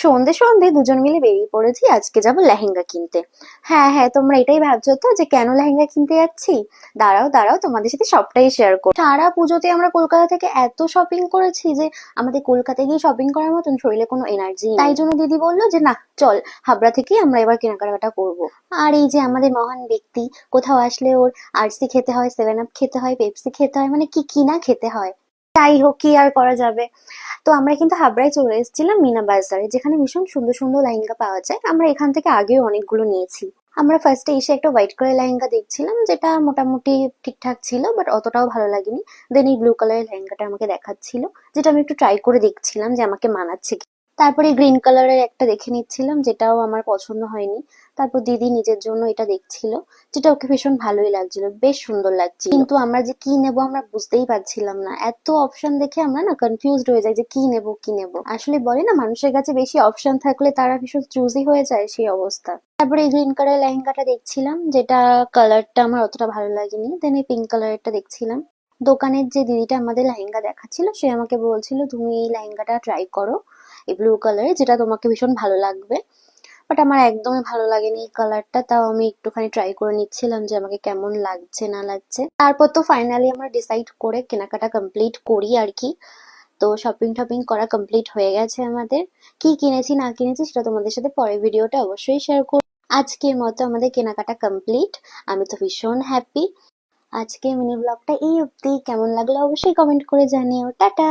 সন্ধে সন্ধে দুজন মিলে বেরিয়ে পড়েছি আজকে যাব লেহেঙ্গা কিনতে। হ্যাঁ হ্যাঁ, তোমরা এটাই ভাবছো তো যে কেন লেহেঙ্গা কিনতে যাচ্ছি। দাঁড়াও দাঁড়াও, তোমাদের সাথে সবটাই শেয়ার করো। সারা পুজোতে আমরা কলকাতা থেকে এত শপিং করেছি যে আমাদের কলকাতায় গিয়ে শপিং করার মতন শরীরে কোনো এনার্জি, তাই জন্য দিদি বললো যে না চল, হাবড়া থেকেই আমরা এবার কেনাকাটা করবো। আর এই যে আমাদের মহান ব্যক্তি, কোথাও আসলে ওর আরসি খেতে হয়, সেভেন আপ খেতে হয়, পেপসি খেতে হয়, মানে কি কিনা খেতে হয়। যাই হোক, কি আর করা যাবে। তো আমরা কিন্তু হাবড়ায় চলে এসেছিলাম মিনা বাজারে, যেখানে ভীষণ সুন্দর সুন্দর লেহেঙ্গা পাওয়া যায়। আমরা এখান থেকে আগেও অনেকগুলো নিয়েছি। আমরা ফার্স্টে এসে একটা হোয়াইট কালার লেহেঙ্গা দেখছিলাম, যেটা মোটামুটি ঠিকঠাক ছিল, বাট অতটাও ভালো লাগেনি। দেন এই ব্লু কালারের লেহেঙ্গাটা আমাকে দেখাচ্ছিল, যেটা আমি একটু ট্রাই করে দেখছিলাম যে আমাকে মানাচ্ছে কি। তারপরে গ্রিন কালারের একটা দেখে নিচ্ছিলাম, যেটাও আমার পছন্দ হয়নি। তারপর দিদি নিজের জন্য এটা দেখছিল, যেটা ওকে ভীষণ ভালোই লাগছিল, বেশ সুন্দর লাগছিল। কিন্তু আমরা যে কি নেবো আমরা বুঝতেই পারছিলাম না। এত অপশন দেখে আমরা না কনফিউজড হয়ে যাই যে কি নেবো কি নেবো। আসলে বলে না, মানুষের কাছে বেশি অপশন থাকলে তারা ভীষণ চুজি হয়ে যায়, সেই অবস্থা। তারপরে এই গ্রিন কালার লেহেঙ্গাটা দেখছিলাম, যেটা কালারটা আমার অতটা ভালো লাগেনি। দেন এই পিঙ্ক কালারটা দেখছিলাম। দোকানের যে দিদিটা আমাদের লেহেঙ্গা দেখাচ্ছিল, সে আমাকে বলছিল তুমি এই লেহেঙ্গাটা ট্রাই করো, এই ব্লু কালারের, যেটা তোমাকে ভীষণ ভালো লাগবে। বাট আমার একদমই ভালো লাগেনি এই কালারটা, তাও আমি একটুখানি ট্রাই করে নিচ্ছিলাম যে আমাকে কেমন লাগছে না লাগছে। তারপর তো ফাইনালি আমরা ডিসাইড করে কেনাকাটা কমপ্লিট করি আর কি। তো শপিং টপিং করা কমপ্লিট হয়ে গেছে আমাদের। কি কিনেছি না কিনেছি সেটা তোমাদের সাথে পরের ভিডিওটা অবশ্যই শেয়ার করব। আজকের মতো আমাদের কেনাকাটা কমপ্লিট। আমি তো ভীষণ হ্যাপি। আজকে মিনি ব্লগটা এই অবধি। কেমন লাগলো অবশ্যই কমেন্ট করে জানিও। টাটা।